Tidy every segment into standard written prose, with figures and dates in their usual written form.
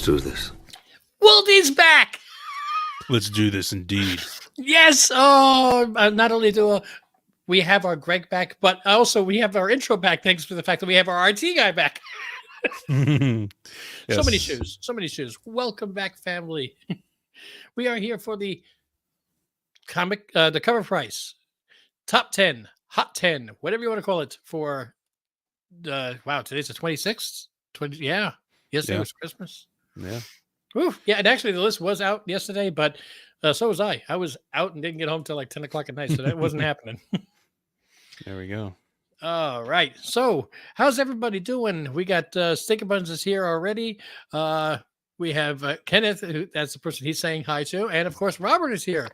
do this. Wildy's back. Let's do this indeed. Yes. Oh, not only do we have our Greg back, but also we have our intro back thanks to the fact that we have our RT guy back. Yes. So many shoes. So many shoes. Welcome back, family. We are here for the Covrprice top 10, hot 10, whatever you want to call it for. Wow, today's the 26th. Yesterday was Christmas. Yeah. Woo. Yeah, and actually the list was out yesterday, but so was I. I was out and didn't get home till like 10 o'clock at night, so that wasn't happening. There we go. All right. So how's everybody doing? We got Stinker Buns is here already. We have Kenneth, that's the person he's saying hi to. And of course, Robert is here.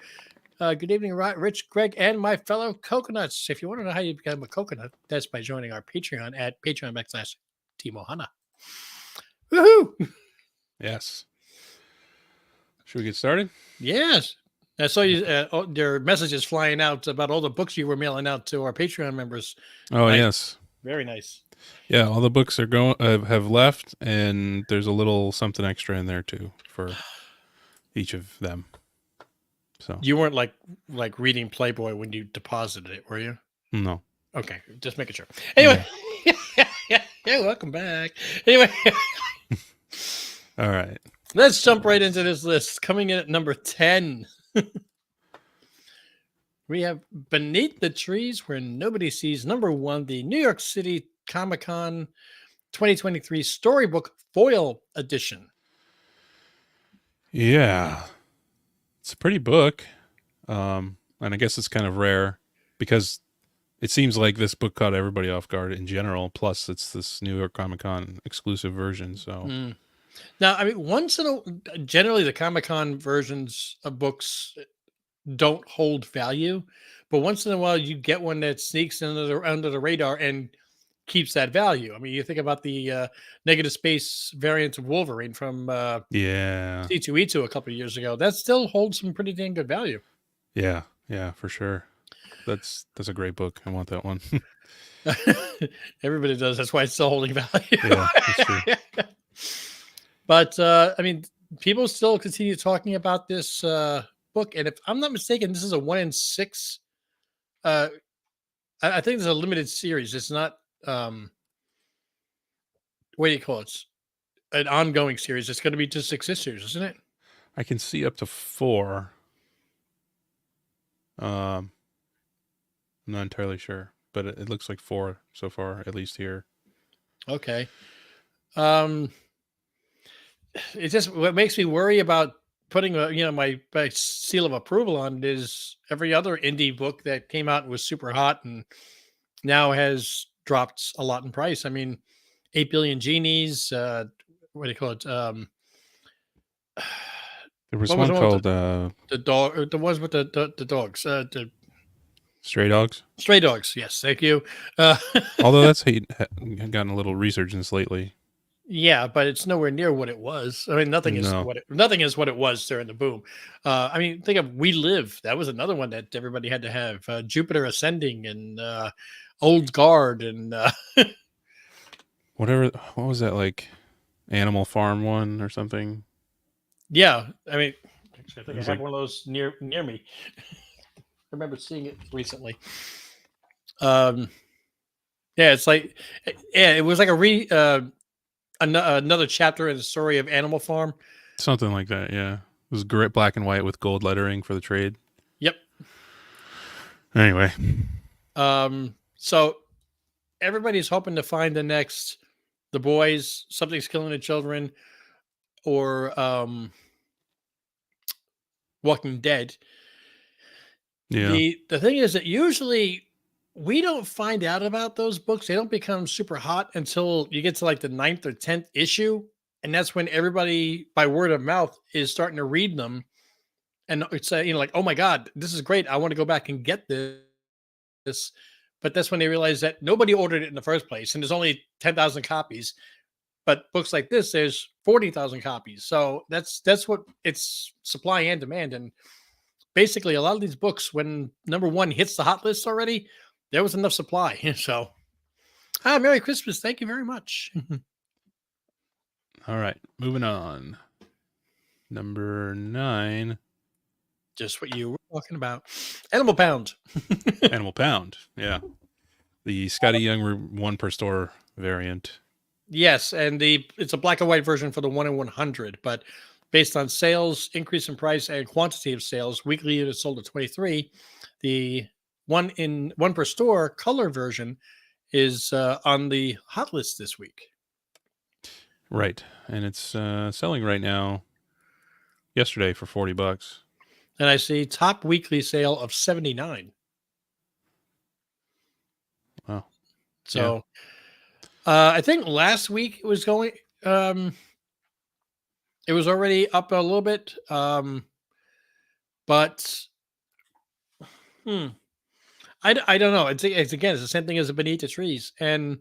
Good evening, Rich, Greg, and my fellow coconuts. If you want to know how you become a coconut, that's by joining our Patreon at patreon.com/TimoHana. Woohoo! Yes. Should we get started? Yes. I saw you, your messages flying out about all the books you were mailing out to our Patreon members. Oh, nice. Yes. Very nice. Yeah, all the books are have left, and there's a little something extra in there too for each of them. So you weren't like reading Playboy when you deposited it, were you? No. Okay, just making sure. Anyway, yeah, welcome back. Anyway, all right. Let's jump right into this list. Coming in at number 10. We have Beneath the Trees Where Nobody Sees, number 1, the New York City Comic-Con 2023 Storybook Foil Edition. Yeah. It's a pretty book. And I guess it's kind of rare because it seems like this book caught everybody off guard in general. Plus, it's this New York Comic-Con exclusive version. So now, I mean, generally the Comic-Con versions of books don't hold value, but once in a while you get one that sneaks under the radar and keeps that value. I mean, you think about the negative space variant of Wolverine from C2E2 a couple of years ago. That still holds some pretty dang good value. Yeah, for sure. That's a great book. I want that one. Everybody does. That's why it's still holding value. Yeah, that's true. But I mean, people still continue talking about this book, and if I'm not mistaken, this is a 1 in 6. I think it's a limited series. It's not. What do you call it? An ongoing series. It's going to be just 6 issues, isn't it? I can see up to 4. I'm not entirely sure, but it looks like 4 so far, at least here. Okay. It just what makes me worry about putting my seal of approval on it is every other indie book that came out and was super hot and now has dropped a lot in price. I mean, 8 Billion Genies. What do you call it? There was one called the dog. The ones with the dogs. The Stray Dogs. Stray Dogs. Yes, thank you. Although that's gotten a little resurgence lately. Yeah, but it's nowhere near what it was. I mean, nothing is what it was during the boom. I mean, think of We Live. That was another one that everybody had to have. Jupiter Ascending and Old Guard and what was that, like Animal Farm one or something? Yeah, I mean, I think I have one of those near me. I remember seeing it recently. Yeah, it's like, it was like another chapter in the story of Animal Farm. Something like that, yeah. It was black and white with gold lettering for the trade. Yep. Anyway. So everybody's hoping to find the next The Boys, Something's Killing the Children, or Walking Dead. Yeah. The thing is that usually we don't find out about those books. They don't become super hot until you get to like the 9th or 10th issue. And that's when everybody, by word of mouth, is starting to read them. And it's like, oh my God, this is great. I want to go back and get this. But that's when they realize that nobody ordered it in the first place. And there's only 10,000 copies. But books like this, there's 40,000 copies. So that's what it's supply and demand. And basically a lot of these books, when number 1 hits the hot list already, there was enough supply. So, Merry Christmas. Thank you very much. All right, moving on. Number 9, Just what you were talking about. Animal Pound. Animal Pound. Yeah, the Scotty Young one per store variant. Yes, and it's a black and white version for the 1 in 100, but based on sales, increase in price, and quantity of sales, weekly units sold at 23. The one per store color version is on the hot list this week. Right, and it's selling right now. Yesterday for $40. And I see top weekly sale of 79. Wow. Yeah. So I think last week it was going. Um, it was already up a little bit, but hmm, I don't know. It's again, it's the same thing as the Beneath the Trees, and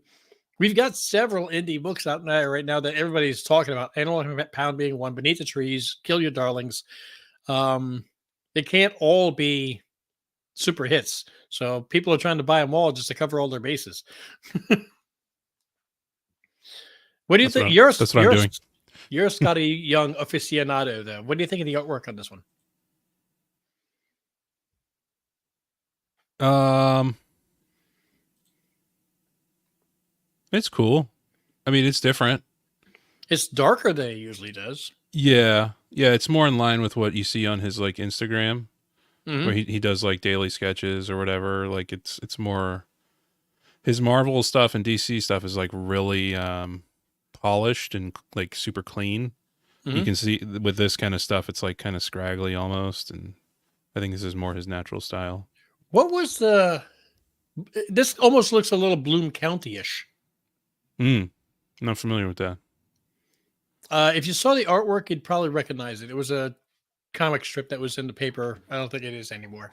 we've got several indie books out there right now that everybody's talking about. Animal Pound being one, Beneath the Trees, Kill Your Darlings. Um, they can't all be super hits, so people are trying to buy them all just to cover all their bases. What do you think? That's what I'm doing. You're a Scotty Young aficionado, though. What do you think of the artwork on this one? Um, it's cool. I mean, it's different. It's darker than it usually does. Yeah. Yeah, it's more in line with what you see on his like Instagram where Hmm. he does like daily sketches or whatever. Like it's more his Marvel stuff and DC stuff is like really polished and like super clean. You Hmm. can see with this kind of stuff it's like kind of scraggly almost, and I think this is more his natural style. What was the? This almost looks a little Bloom County-ish. Mm, I'm not familiar with that. If you saw the artwork, you'd probably recognize it. It was a comic strip that was in the paper. I don't think it is anymore.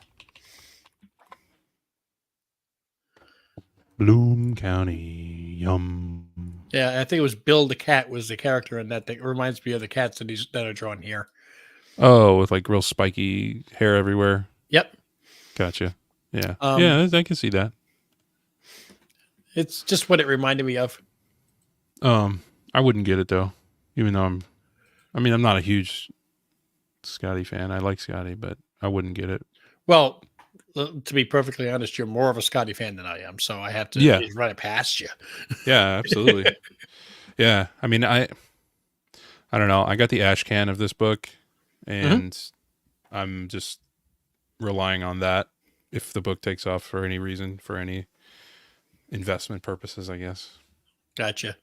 Bloom County, yum. Yeah, I think it was Bill the cat was the character in that. That reminds me of the cats that are drawn here. Oh, with like real spiky hair everywhere. Yep. Gotcha. Yeah. Um, Yeah, I can see that. it's just what it reminded me of. I wouldn't get it though, even though I'm not a huge Scotty fan. I like Scotty, but I wouldn't get it. Well, to be perfectly honest, you're more of a Scotty fan than I am, so I have to at Yeah. least run it past you. Yeah, absolutely. Yeah. I mean, I don't know. I got the ash can of this book Hmm. and I'm just relying on that if the book takes off for any reason, for any investment purposes, I guess. Gotcha.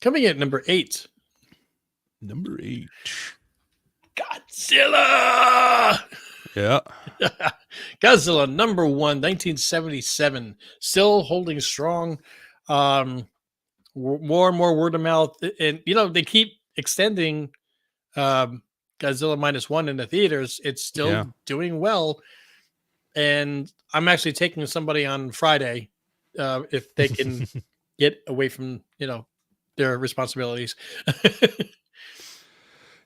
Coming in at number 8, Number 8. Godzilla. Yeah. Godzilla number 1, 1977, still holding strong. Um, more and more word of mouth, and they keep extending um, Godzilla -1 in the theaters. It's Yeah. still doing well, and I'm actually taking somebody on Friday if they can get away from their responsibilities.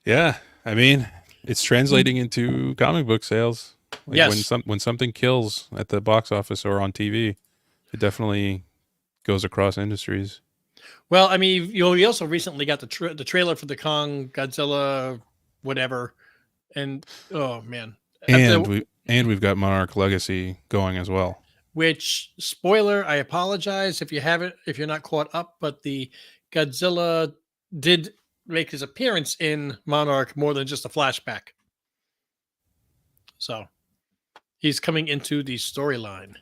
Yeah. I mean, it's translating into comic book sales. Like Yes. when something kills at the box office or on TV, it definitely goes across industries. Well, I mean, we also recently got the trailer for the Kong Godzilla, whatever, and oh man, after And we've got Monarch Legacy going as well. which spoiler, I apologize if you're not caught up, but the Godzilla did make his appearance in Monarch more than just a flashback. So he's coming into the storyline.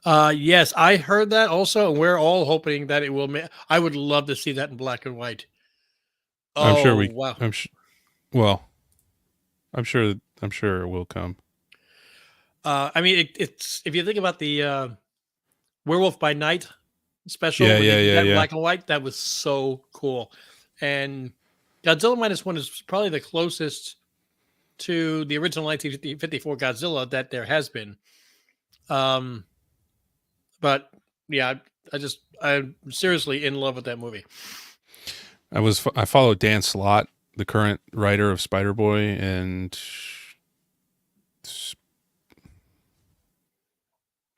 Yes, I heard that also, and we're all hoping that it will. I would love to see that in black and white. I'm sure Oh we wow! I'm sh- well, I'm sure it will come. I mean, it's if you think about the Werewolf by Night special Yeah, when they yeah, did yeah, that in yeah. black and white, that was so cool. And Godzilla -1 is probably the closest to the original 1954 Godzilla that there has been. Um, but yeah, I'm seriously in love with that movie. I followed Dan Slott, the current writer of Spider Boy and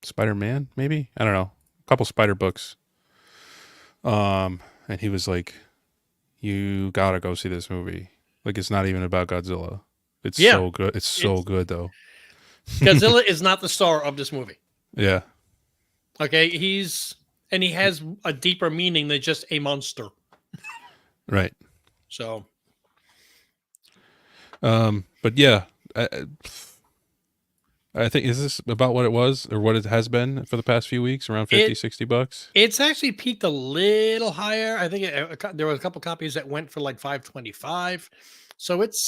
Spider Man. Maybe I don't know. couple spider books. And he was like, "You gotta go see this movie. Like, it's not even about Godzilla. It's Yeah, so good. It's so it's good, though." Godzilla is not the star of this movie. Yeah, Okay, he has a deeper meaning than just a monster. right. So But yeah, I think, is this about what it was or what it has been for the past few weeks? Around 50, it $60. it's actually peaked a little higher. I think there were a couple copies that went for like 525. So it's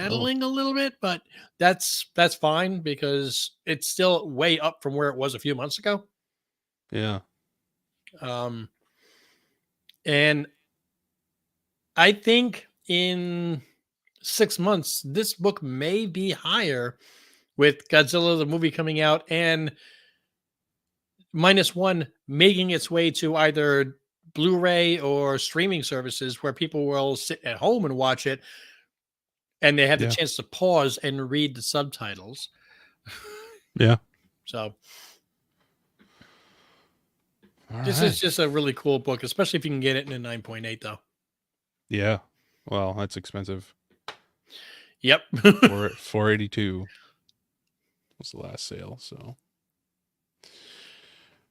Oh, settling a little bit, but that's fine because it's still way up from where it was a few months ago. yeah, Um, and I think in 6 months, this book may be higher with Godzilla the movie coming out and minus one making its way to either Blu-ray or streaming services where people will sit at home and watch it and they have the yeah, chance to pause and read the subtitles. yeah. So All this is right. just a really cool book, especially if you can get it in a 9.8 though. Yeah. Well, that's expensive. Yep. 482 was the last sale. So,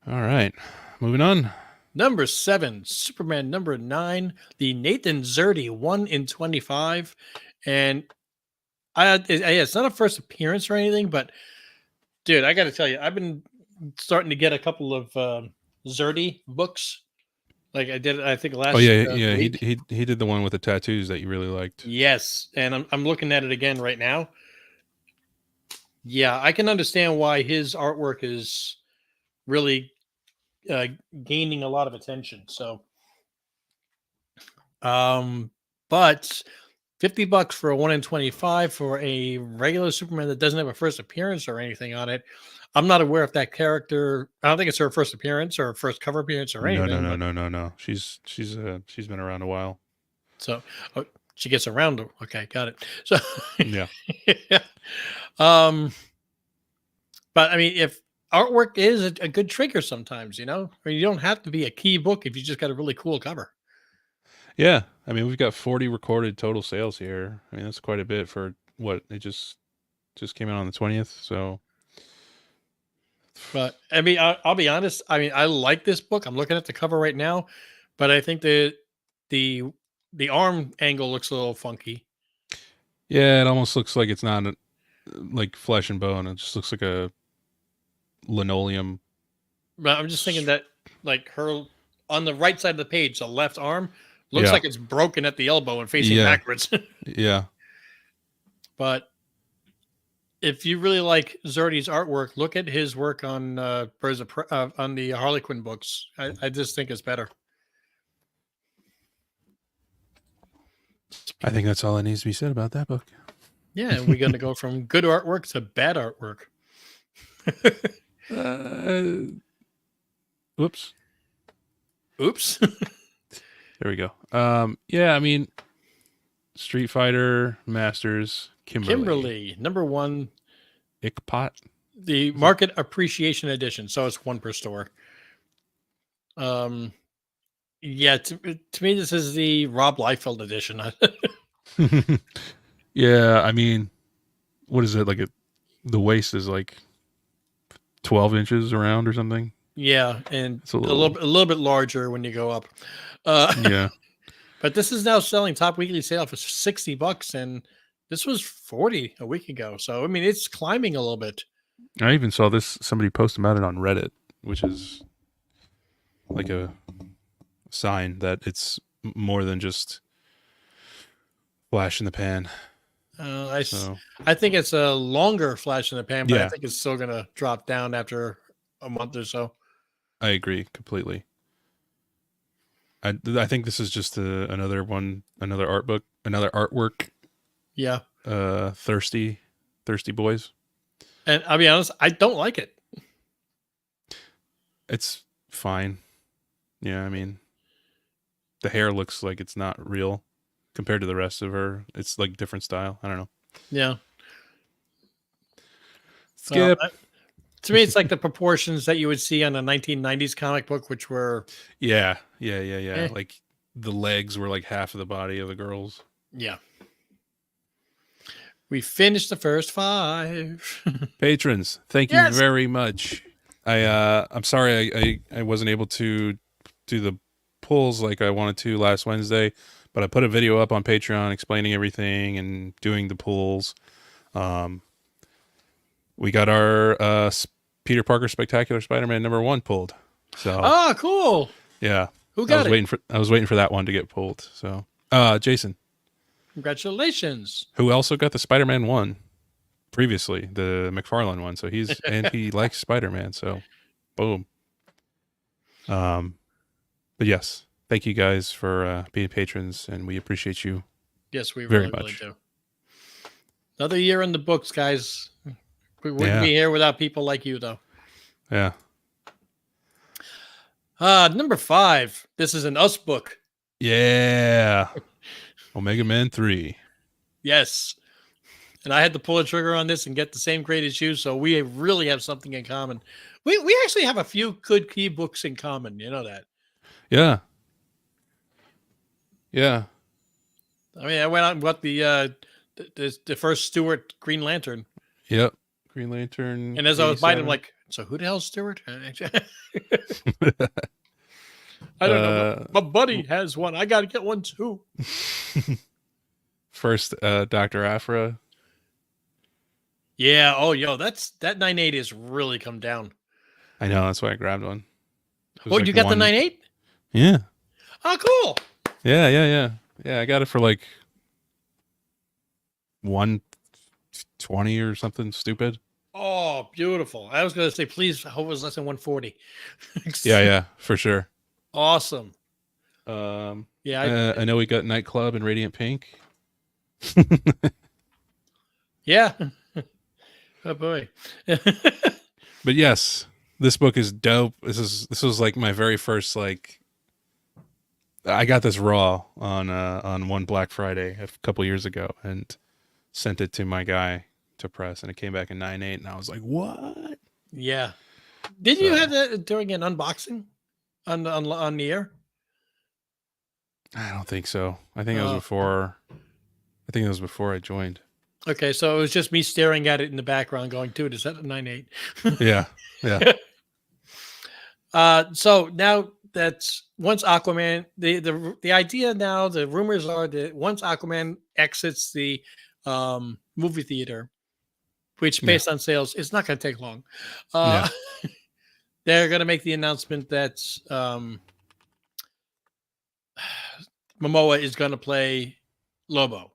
all right, moving on. Number 7, Superman number 9, the Nathan Zerdy 1 in 25. And it's not a first appearance or anything, but dude, I got to tell you, I've been starting to get a couple of Zerdy books. Like I did, I think Oh last yeah, yeah. He week. he did the one with the tattoos that you really liked. Yes, and I'm looking at it again right now. Yeah, I can understand why his artwork is really uh, gaining a lot of attention. So, um, but $50 for a 1 in 25 for a regular Superman that doesn't have a first appearance or anything on it. I'm not aware if that character. I don't think it's her first appearance or first cover appearance or No, no, anything. no, But no, no, no. She's been around a while. so oh, she gets around. Okay, got it. So, Yeah, yeah. um, but I mean, if artwork is a good trigger, sometimes I mean, you don't have to be a key book if you just got a really cool cover. yeah. I mean, we've got 40 recorded total sales here. I mean, that's quite a bit for what it just came out on the 20th. So But I mean, I'll be honest. I mean, I like this book. I'm looking at the cover right now, but I think the the arm angle looks a little funky. yeah, it almost looks like it's not like flesh and bone. It just looks like a linoleum. But I'm just thinking that like her on the right side of the page, the left arm looks Yeah, like it's broken at the elbow and facing yeah, backwards. yeah. But if you really like Zerdy's artwork, look at his work on on the Harley Quinn books. I just think it's better. I think that's all that needs to be said about that book. Yeah, and we're going to go from good artwork to bad artwork. uh, whoops. Oops. There we go. Yeah, I mean, Street Fighter Masters Kimberly, number 1, Ickpot. the Is Market Appreciation Edition. So it's one per store. Um, yeah, to me, this is the Rob Liefeld edition. it? Yeah, I mean, what is it like? The waist is like 12 inches around or something. Yeah, and It's a little. a little bit larger when you go up. Uh, Yeah, but this is now selling top weekly sale for $60, and this was 40 a week ago. So I mean, it's climbing a little bit. I even saw this. Somebody posted about it on Reddit, which is like a sign that it's more than just flash in the pan. So I think it's a longer flash in the pan, but I yeah, think it's still going to drop down after a month or so. I agree completely. I think this is just another one, another art book, another artwork. Yeah. Thirsty boys. And I'll be honest, I don't like it. It's fine. Yeah, I mean, the hair looks like it's not real compared to the rest of her. It's like different style. I don't know. Yeah. Well, Skip. To me, it's like the proportions that you would see on a 1990s comic book, which were, Yeah. eh, Like the legs were like half of the body of the girls. yeah. We finished the first 5. Patrons, thank you Yes. very much. I'm sorry I wasn't able to do the pulls like I wanted to last Wednesday, but I put a video up on Patreon explaining everything and doing the pulls. We got our Peter Parker Spectacular Spider-Man #1 pulled. So Oh, cool. yeah, Who got it? I was waiting for that one to get pulled. So Jason, Congratulations. who also got the Spider-Man one previously, the McFarlane one. So he likes Spider-Man. So boom. But yes, thank you guys for being patrons, and we appreciate you Yes, we very really, really much. do. Another year in the books, guys. We wouldn't Yeah. be here without people like you, though. Yeah. Number 5. This is an Us book. Yeah. Omega Man 3. Yes. And I had to pull a trigger on this and get the same grade as you, so we really have something in common. We actually have a few good key books in common. You know that. Yeah. Yeah. I mean, I went out and bought the first Stewart Green Lantern, Yep. Green Lantern. and as I was buying, I'm 87. like, so who the hell's Stewart? I don't know. My buddy has one. I got to get one too. First Dr. Aphra. Yeah. Oh, yo, that 9.8 has really come down. I know, that's why I grabbed one. Oh, you got the 9.8? Yeah. Oh, cool. Yeah, I got it for like 120 or something stupid. Oh, beautiful. I was going to say, please, I hope it was less than 140. Yeah, for sure. Awesome. Yeah, I know we got Nightclub and Radiant Pink. Yeah. Oh boy. But yes, this book is dope. This was like my very first like. I got this raw on one Black Friday a couple years ago and sent it to my guy to press, and it came back in 9.8, and I was like, "What?" Yeah. Did you have that during an unboxing on the air? I don't think so. I think it was before. I think it was before I joined. Okay, so it was just me staring at it in the background, going, "Dude, is that a 9.8?" Yeah. So now that's once Aquaman, the idea now, the rumors are that once Aquaman exits the movie theater, which based on sales, it's not going to take long. They're going to make the announcement that Momoa is going to play Lobo.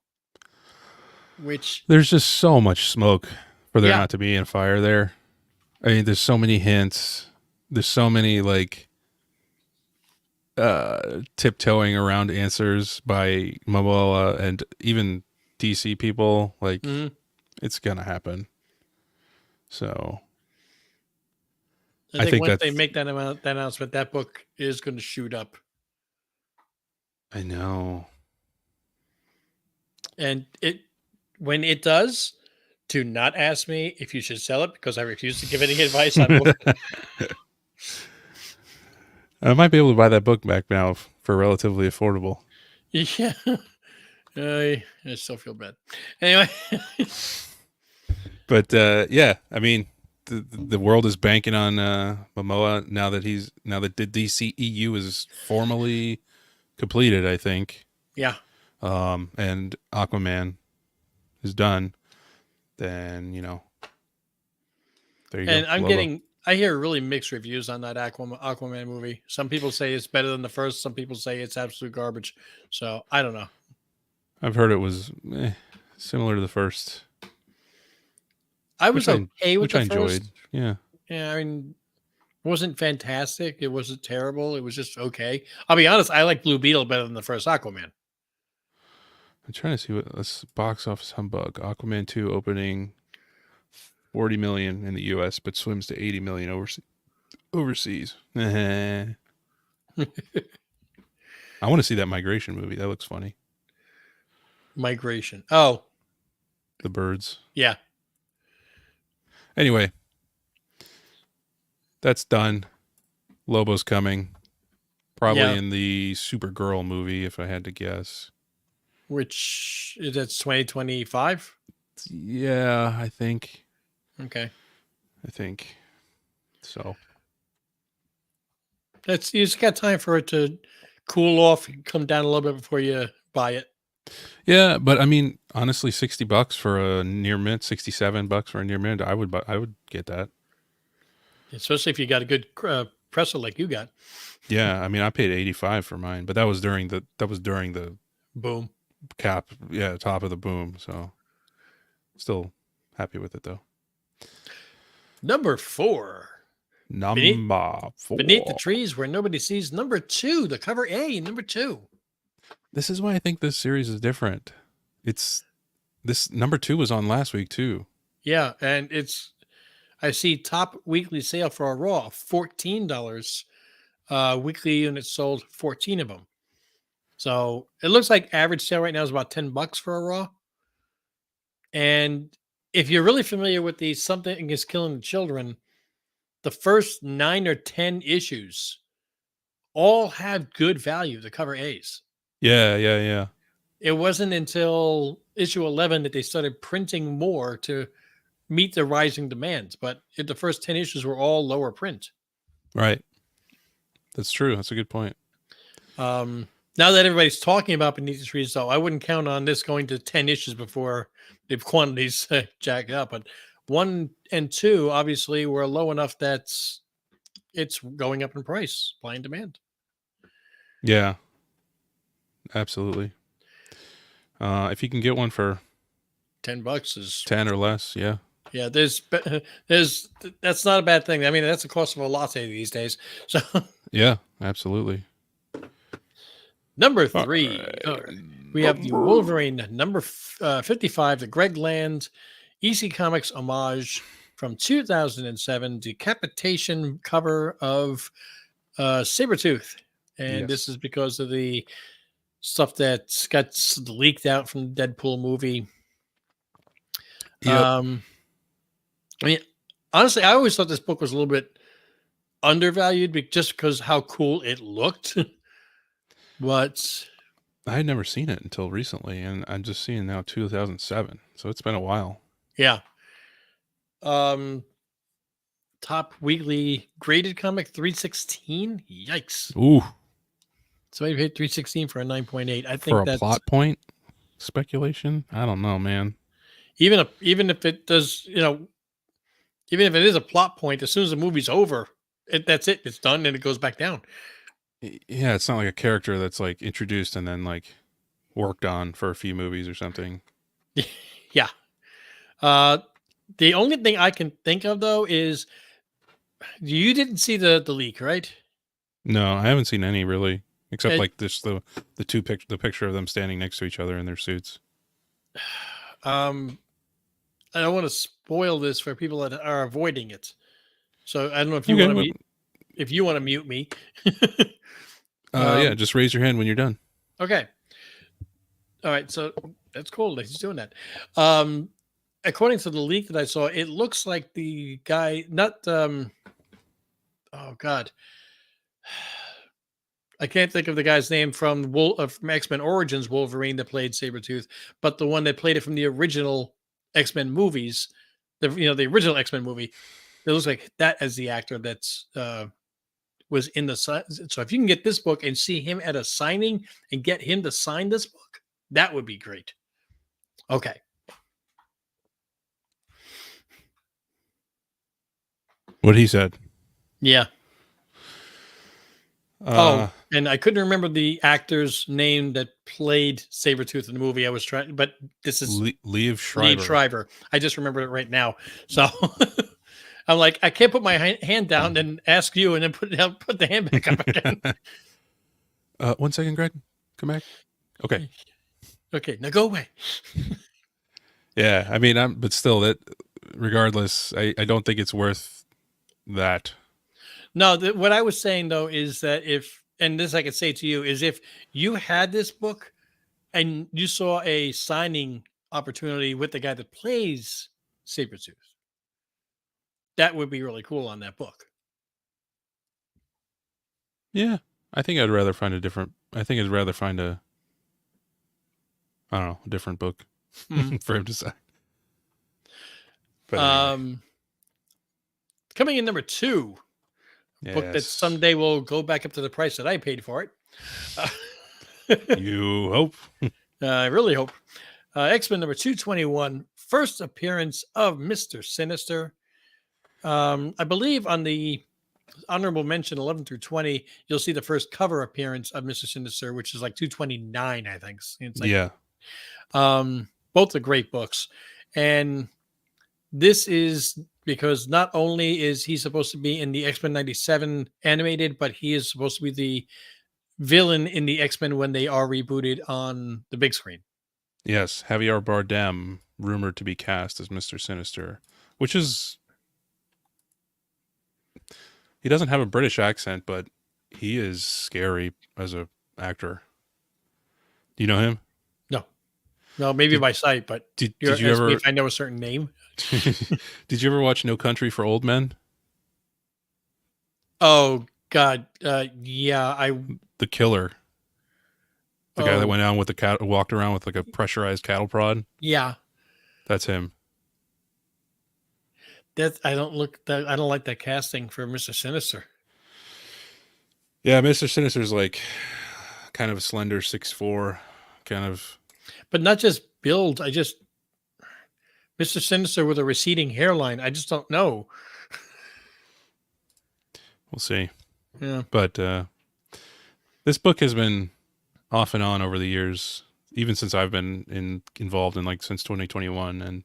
Which there's just so much smoke for there not to be a fire there. I mean, there's so many hints. There's so many like tiptoeing around answers by Momoa and even DC people. Like it's gonna happen. So I think once they make that announcement, that book is going to shoot up. I know. And when it does, do not ask me if you should sell it, because I refuse to give any advice on books. I might be able to buy that book back now for relatively affordable. Yeah. I still feel bad. Anyway. But yeah, I mean, the world is banking on Momoa now that the DCEU is formally completed, I think. Yeah. And Aquaman is done. Then, you know, there you go. And I hear really mixed reviews on that Aquaman movie. Some people say it's better than the first. Some people say it's absolute garbage. So I don't know. I've heard it was similar to the first. I was okay with the I enjoyed. first. Yeah. Yeah, I mean, it wasn't fantastic. It wasn't terrible. It was just okay. I'll be honest. I like Blue Beetle better than the first Aquaman. I'm trying to see what this box office humbug. Aquaman 2 opening 40 million in the US, but swims to 80 million overseas. I want to see that migration movie. That looks funny. Migration. Oh. The birds. Yeah. Anyway. That's done. Lobo's coming. Probably Yeah, in the Supergirl movie, if I had to guess. which is that's 2025. Yeah, I think. Okay, I think so. that's you just got time for it to cool off and come down a little bit before you buy it. Yeah, but I mean, honestly, $60 for a near mint, $67 for a near mint. I would get that. Especially if you got a good presser like you got. Yeah, I mean, I paid 85 for mine, but that was during the Boom. cap, yeah, top of the boom. So still happy with it though. Number 4. Beneath Number Beneath the 4. trees where nobody sees. Number 2, the cover A, number 2. This is why I think this series is different. It's this number 2 was on last week too. Yeah, and I see top weekly sale for a raw, $14. Weekly units sold, 14 of them. So it looks like average sale right now is about $10 for a raw. And if you're really familiar with the Something is Killing the Children, the first 9 or 10 issues all have good value, the cover A's. Yeah, yeah, yeah. It wasn't until issue 11 that they started printing more to meet the rising demands, but the first 10 issues were all lower print. Right. That's true. That's a good point. Now that everybody's talking about Beneath the Trees, though, I wouldn't count on this going to 10 issues before the quantities jack up. But 1 and 2 obviously were low enough that it's going up in price, supply and demand. Yeah, absolutely. If you can get one for $10 is 10 or less, yeah. yeah. There's that's not a bad thing. I mean, that's the cost of a latte these days. So Yeah, absolutely. number All 3, right. we have the Wolverine number 55, the Greg Land EC Comics homage from 2007, decapitation cover of Sabretooth. And this Yes. is because of the stuff that got leaked out from the Deadpool movie. Yep. I mean, honestly, I always thought this book was a little bit undervalued just because how cool it looked. But I had never seen it until recently, and I'm just seeing now 2007. So it's been a while. yeah, um, top weekly graded comic 316. Yikes! Ooh, Somebody paid 316 for a 9.8. I for think a that's plot point speculation? I don't know, man. even if it does, even if it is a plot point, as soon as the movie's over, that's it. It's done and it goes back down. Yeah, it's not like a character that's like introduced and then like worked on for a few movies or something. Yeah. Uh, the only thing I can think of though is you didn't see the leak, right? No, I haven't seen any really, except It, like this the picture of them standing next to each other in their suits. um, I don't want to spoil this for people that are avoiding it. So I don't know if you Okay, want to well, mute me. yeah, um, just raise your hand when you're done. okay. All right. So that's cool that he's doing that. Um, according to the leak that I saw, it looks like the guy, not oh god, I can't think of the guy's name from X Men Origins Wolverine that played Sabretooth, but the one that played it from the original X Men movies, the original X Men movie. It looks like that as the actor that's was in the so if you can get this book and see him at a signing and get him to sign this book, that would be great. Okay. What he said. Yeah. Uh, Oh, and I couldn't remember the actor's name that played Sabretooth in the movie. I was trying, but this is Liev Lead Schreiber. Shriver. I just remembered it right now. So I'm like, I can't put my hand down and ask you and then put the hand back up again. 1 second, Greg. Come back. Okay. Okay, now go away. Yeah, I mean, but still, that regardless, I don't think it's worth that. No, what I was saying though is that and this I could say to you, is if you had this book and you saw a signing opportunity with the guy that plays Sabretooth, that would be really cool on that book. Yeah, I think I'd rather find a different. I think I'd rather find a, I don't know, a different book Mm. for him to say. But anyway, Um, coming in number two, a book that yes, someday will go back up to the price that I paid for it. Uh, you hope. I really hope. X-Men number 221, first appearance of Mr. Sinister. I believe on the honorable mention 11 through 20, you'll see the first cover appearance of Mr. Sinister, which is like 229, I think. It's like Yeah. both are great books. And this is because not only is he supposed to be in the X-Men 97 animated, but he is supposed to be the villain in the X-Men when they are rebooted on the big screen. Yes, Javier Bardem rumored to be cast as Mr. Sinister, which is he doesn't have a British accent, but he is scary as a actor. Do you know him? No, no, maybe Did by sight, but did you're you asking me if ever I know a certain name. did you ever watch No Country for Old Men? Oh God, yeah, I The killer, the guy that oh went out with the cat walked around with like a pressurized cattle prod. yeah, That's him. that I don't like that casting for Mr. Sinister. Yeah, Mr. Sinister's like kind of a slender 6'4", kind of. But not just build. I just Mr. Sinister with a receding hairline. I just don't know. We'll see. Yeah, But this book has been off and on over the years, even since I've been involved in like since 2021, and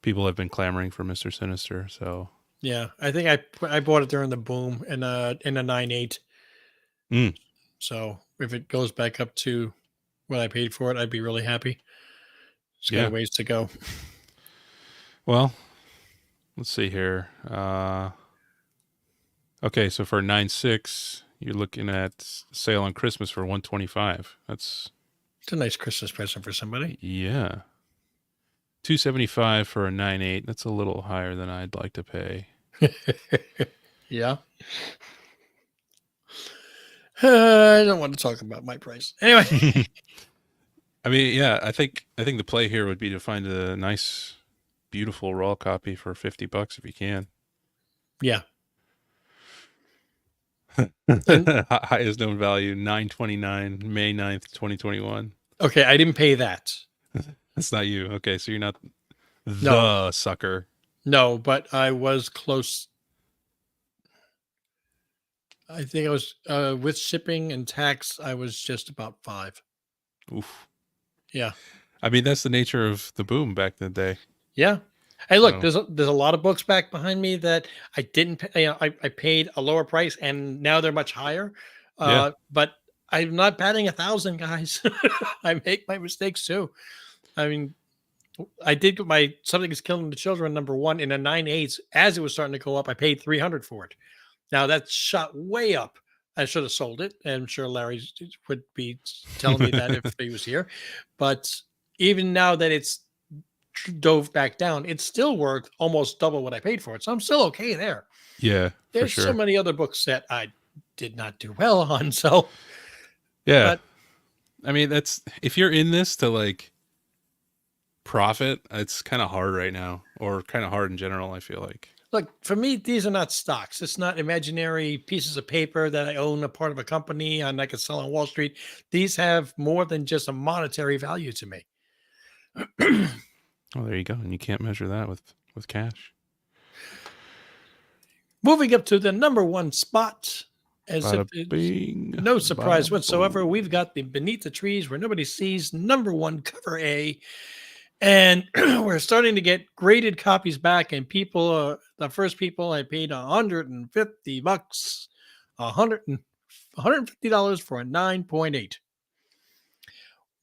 people have been clamoring for Mr. Sinister. So, yeah. I think I bought it during the boom in a 9.8. mm, So if it goes back up to what I paid for it, I'd be really happy. It's got a yeah. ways to go. Well, let's see here. Okay, so for 9.6, you're looking at sale on Christmas for 125. That's It's a nice Christmas present for somebody. yeah. 275 for a 9.8. That's a little higher than I'd like to pay. Yeah. I don't want to talk about my price. Anyway, I mean, yeah, I think the play here would be to find a nice, beautiful raw copy for $50 if you can. yeah. And Highest known value 929 May 9th, 2021. okay, I didn't pay that. That's not you. Okay, so you're not No, the sucker. no, but I was close. I think I was with shipping and tax. I was just about five. Oof. Yeah, I mean, that's the nature of the boom back in the day. yeah. Hey, look, So, there's a lot of books back behind me that I didn't pay. I paid a lower price, and now they're much higher. yeah. But I'm not batting 1,000, guys. I make my mistakes too. I mean, I did get my Something is Killing the Children #1 in a 9.8 as it was starting to go up. I paid 300 for it. Now that's shot way up. I should have sold it. I'm sure Larry would be telling me that if he was here. But even now that it's dove back down, it's still worth almost double what I paid for it. So I'm still okay there. Yeah, for There's so sure. many other books that I did not do well on. So, Yeah. but I mean, that's if you're in this to like profit, it's kind of hard right now, or kind of hard in general, I feel like. look, for me, these are not stocks. It's not imaginary pieces of paper that I own a part of a company and I could sell on Wall Street. These have more than just a monetary value to me. Oh, there you go. And you can't measure that with cash. Moving up to the #1 spot, as if Bada it's bing, no bada surprise whatsoever, boom. we've got the Beneath the Trees Where Nobody Sees #1 cover A. And we're starting to get graded copies back, and the first people I paid $150, 150 for a 9.8.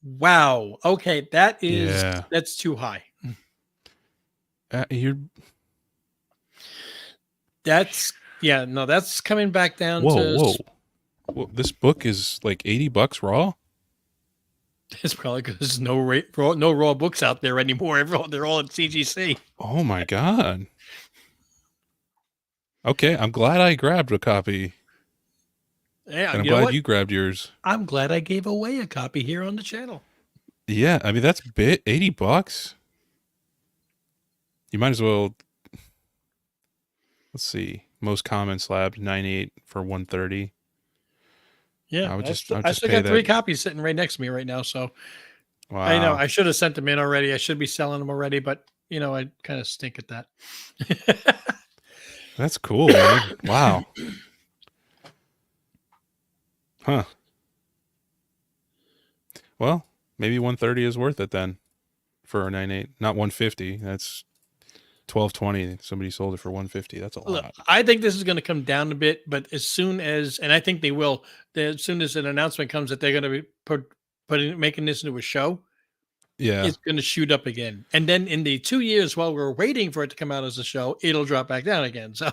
Wow. Okay, Yeah. that's too high. You're That's yeah, no, that's coming back down whoa, to whoa. Whoa. This book is like $80 raw. it's probably because there's no raw books out there anymore. They're all at CGC. Oh my god. Okay, I'm glad I grabbed a copy. Yeah, And I'm you know glad what? you grabbed yours. I'm glad I gave away a copy here on the channel. Yeah, I mean that's bit $80. You might as well. Let's see. Most common slab 98 for 130. Yeah, I would I just still pay got that. three copies sitting right next to me right now. So I know Wow. I should have sent them in already. I should be selling them already, but I kind of stink at that. That's cool, man. Wow. Huh. Well, maybe 130 is worth it then for a 98. Not 150. That's 1220. Somebody sold it for 150. That's a Look, lot. I think this is going to come down a bit, but as soon as, and I think they will, as soon as an announcement comes that they're going to be putting making this into a show, Yeah. it's going to shoot up again. And then in the 2 years while we're waiting for it to come out as a show, it'll drop back down again. So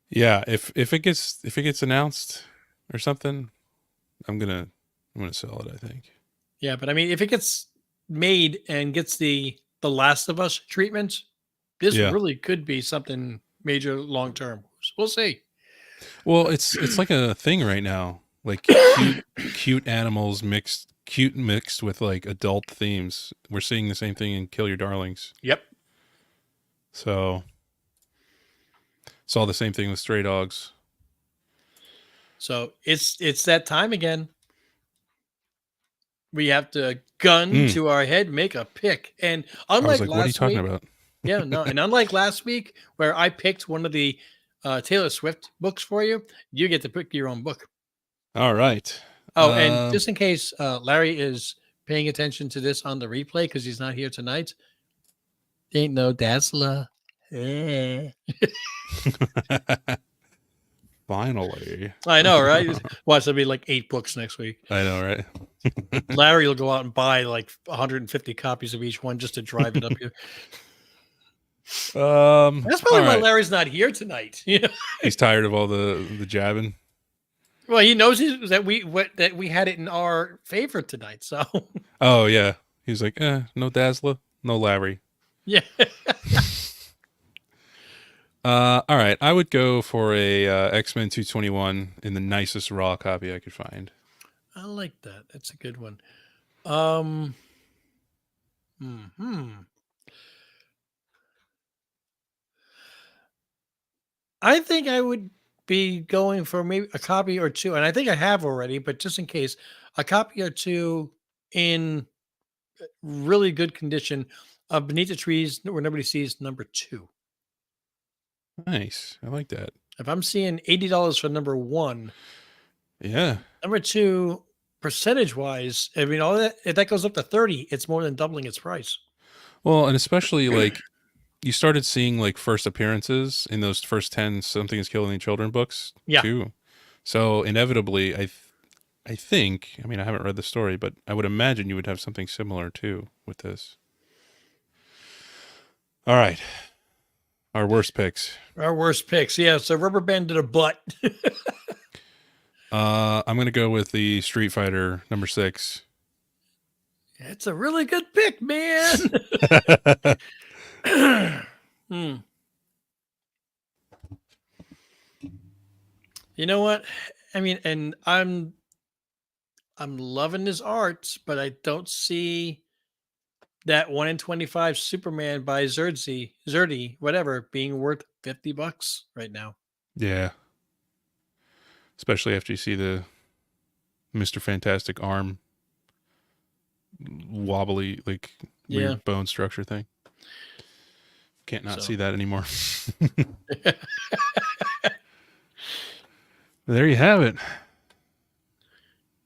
Yeah, if it gets announced or something, I'm gonna sell it, I think. yeah, but I mean, if it gets made and gets the Last of Us treatment, this Yeah. really could be something major long term. We'll see. Well, it's like a thing right now. Like cute animals mixed with like adult themes. We're seeing the same thing in Kill Your Darlings. Yep. So saw the same thing with Stray Dogs. So it's that time again. We have to gun Mm. to our head, make a pick. And I was unlike like, what are you last talking week, about? yeah, no, and unlike last week where I picked one of the Taylor Swift books for you, you get to pick your own book. All right. Oh, and just in case Larry is paying attention to this on the replay because he's not here tonight, ain't no dazzler. Eh. Finally. I know, right? Watch, there'll be like 8 books next week. I know, right? Larry will go out and buy like 150 copies of each one just to drive it up here. That's All probably why right. Larry's not here tonight. He's tired of all the jabbing. Well, he knows that we had it in our favor tonight. So Oh yeah. He's like, no Dazzler, no Larry. yeah, All right. I would go for a X-Men 221 in the nicest raw copy I could find. I like that. That's a good one. Um, I think I would be going for maybe a copy or two, and I think I have already, but just in case, a copy or two in really good condition of Beneath the Trees Where Nobody Sees #2. Nice. I like that. If I'm seeing $80 for #1, Yeah. #2, percentage wise, I mean, all that if that goes up to 30, it's more than doubling its price. Well, and especially like you started seeing like first appearances in those first 10 Something is Killing the Children books Yeah. too. So inevitably, I think, I mean, I haven't read the story, but I would imagine you would have something similar too with this. All right. Our worst picks. Our worst picks. Yeah, so Rubber Banded a butt. I'm going to go with the Street Fighter #6. It's a really good pick, man. Hmm. You know what? I mean, and I'm loving his art, but I don't see that 1 in 25 Superman by Zerdy, whatever, being worth $50 right now. Yeah. Especially after you see the Mr. Fantastic arm wobbly, like weird bone structure thing. Can't not see that anymore. There you have it.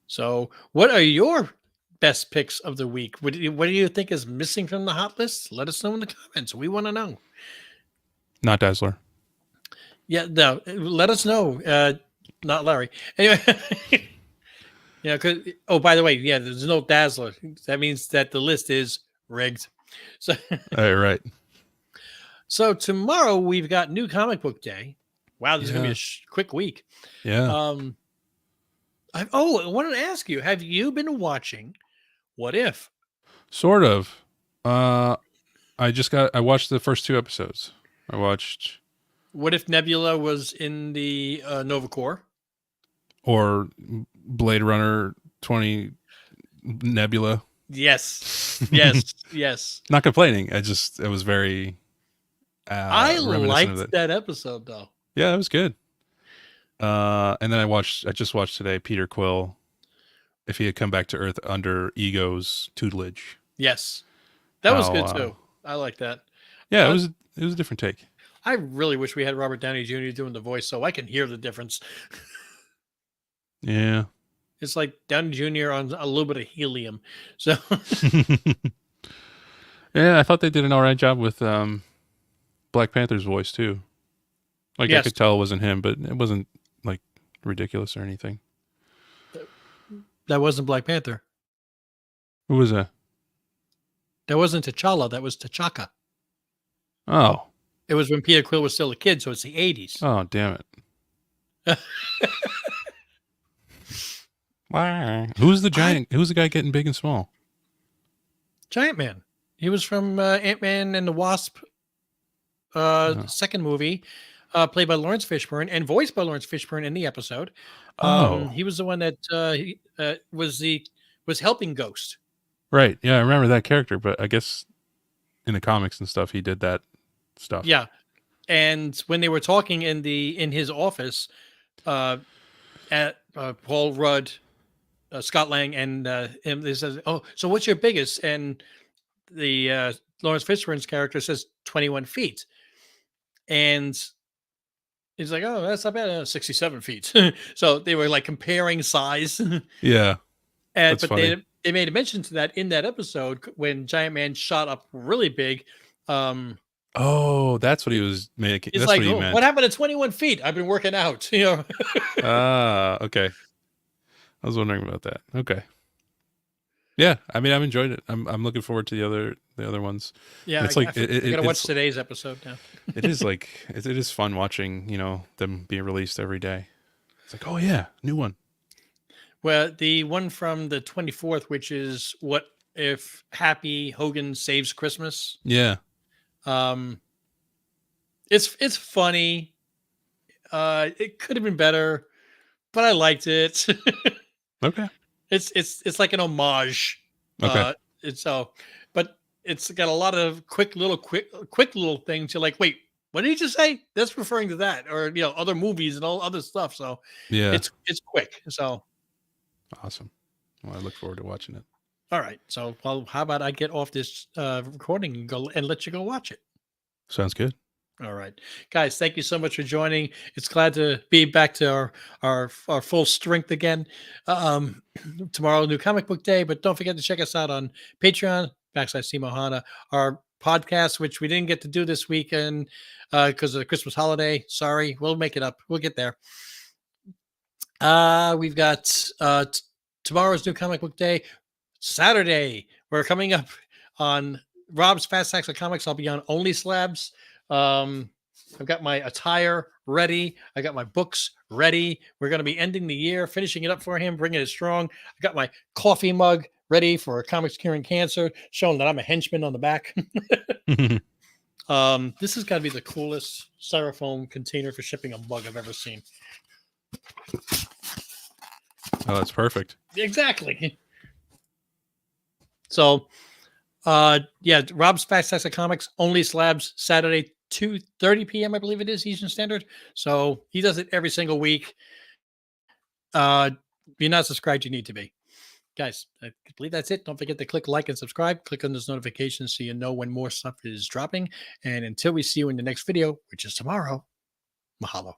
So, what are your best picks of the week? What do you think is missing from the hot list? Let us know in the comments. We want to know. Not Dazzler. Yeah, no, let us know. Not Larry. Anyway, because by the way, yeah, there's no Dazzler. That means that the list is rigged. So, Right. So tomorrow we've got New Comic Book Day. Wow, this is gonna be a quick week. Yeah. I wanted to ask you: have you been watching What If? Sort of. I watched the first 2 episodes. I watched What If Nebula was in the Nova Corps? or Blade Runner 20 Nebula. Yes, yes, yes. Not complaining. It was very I reminiscent of liked that. that episode though. Yeah, it was good. And then I just watched today Peter Quill, if he had come back to Earth under Ego's tutelage. Yes, that was How good too. I like that. yeah, Uh, it was a different take. I really wish we had Robert Downey Jr. doing the voice so I can hear the difference. Yeah. It's like Downey Jr. on a little bit of helium. So Yeah, I thought they did an all right job with Black Panther's voice too. Like I yes, could tell it wasn't him, but it wasn't like ridiculous or anything. that wasn't Black Panther. Who was that? That wasn't T'Challa. That was T'Chaka. Oh. It was when Peter Quill was still a kid, so it's the 80s. Oh, damn it. Who's the giant? Who's the guy getting big and small? Giant Man. He was from Ant-Man and the Wasp second movie, played by Lawrence Fishburne and voiced by Lawrence Fishburne in the episode. Oh, He was the one that was helping Ghost. right. Yeah, I remember that character, but I guess in the comics and stuff, he did that stuff. Yeah. And when they were talking in his office at Paul Rudd, Scott Lang, and him, they says, "Oh, so what's your biggest?" And the Lawrence Fishburne's character says 21 feet, and he's like, "Oh, that's not bad, 67 feet." So they were like comparing size, and Yeah, that's but funny. they made a mention to that in that episode when Giant Man shot up really big. Oh, that's what he was making. He's That's like, what he "Oh, meant. what happened to 21 feet? I've been working out." You know. Ah, okay. I was wondering about that. Okay. Yeah, I mean, I've enjoyed it. I'm looking forward to the other ones. Yeah, And it's like I gotta watch today's episode now. it is like it is fun watching them being released every day. It's like, oh yeah, new one. Well, the one from the 24th, which is what if Happy Hogan saves Christmas. Yeah. Um, it's funny. It could have been better, but I liked it. Okay. It's like an homage. Okay. It's so, but it's got a lot of quick little things. You're like, wait, what did he just say? That's referring to that, or other movies and all other stuff. So Yeah. it's quick. So Awesome. Well, I look forward to watching it. all right. So well, how about I get off this recording and go and let you go watch it. Sounds good. All right, guys. Thank you so much for joining. It's glad to be back to our full strength again. Tomorrow, new comic book day, but don't forget to check us out on Patreon /Mohana. Our podcast, which we didn't get to do this weekend because of the Christmas holiday. Sorry, we'll make it up. We'll get there. We've got tomorrow's new comic book day. Saturday, we're coming up on Rob's Fast Stacks of Comics. I'll be on Only Slabs. I've got my attire ready. I got my books ready. We're going to be ending the year, finishing it up for him, bringing it strong. I got my coffee mug ready for Comics Curing Cancer, showing that I'm a henchman on the back. This has got to be the coolest styrofoam container for shipping a mug I've ever seen. Oh, that's perfect. Exactly. So, yeah, Rob's Fast Stacks of Comics, Only Slabs, Saturday, 2:30 p.m. I believe it is Eastern Standard. So he does it every single week. If you're not subscribed, you need to be. Guys, I believe that's it. Don't forget to click like and subscribe. Click on those notifications so you know when more stuff is dropping. And until we see you in the next video, which is tomorrow, mahalo.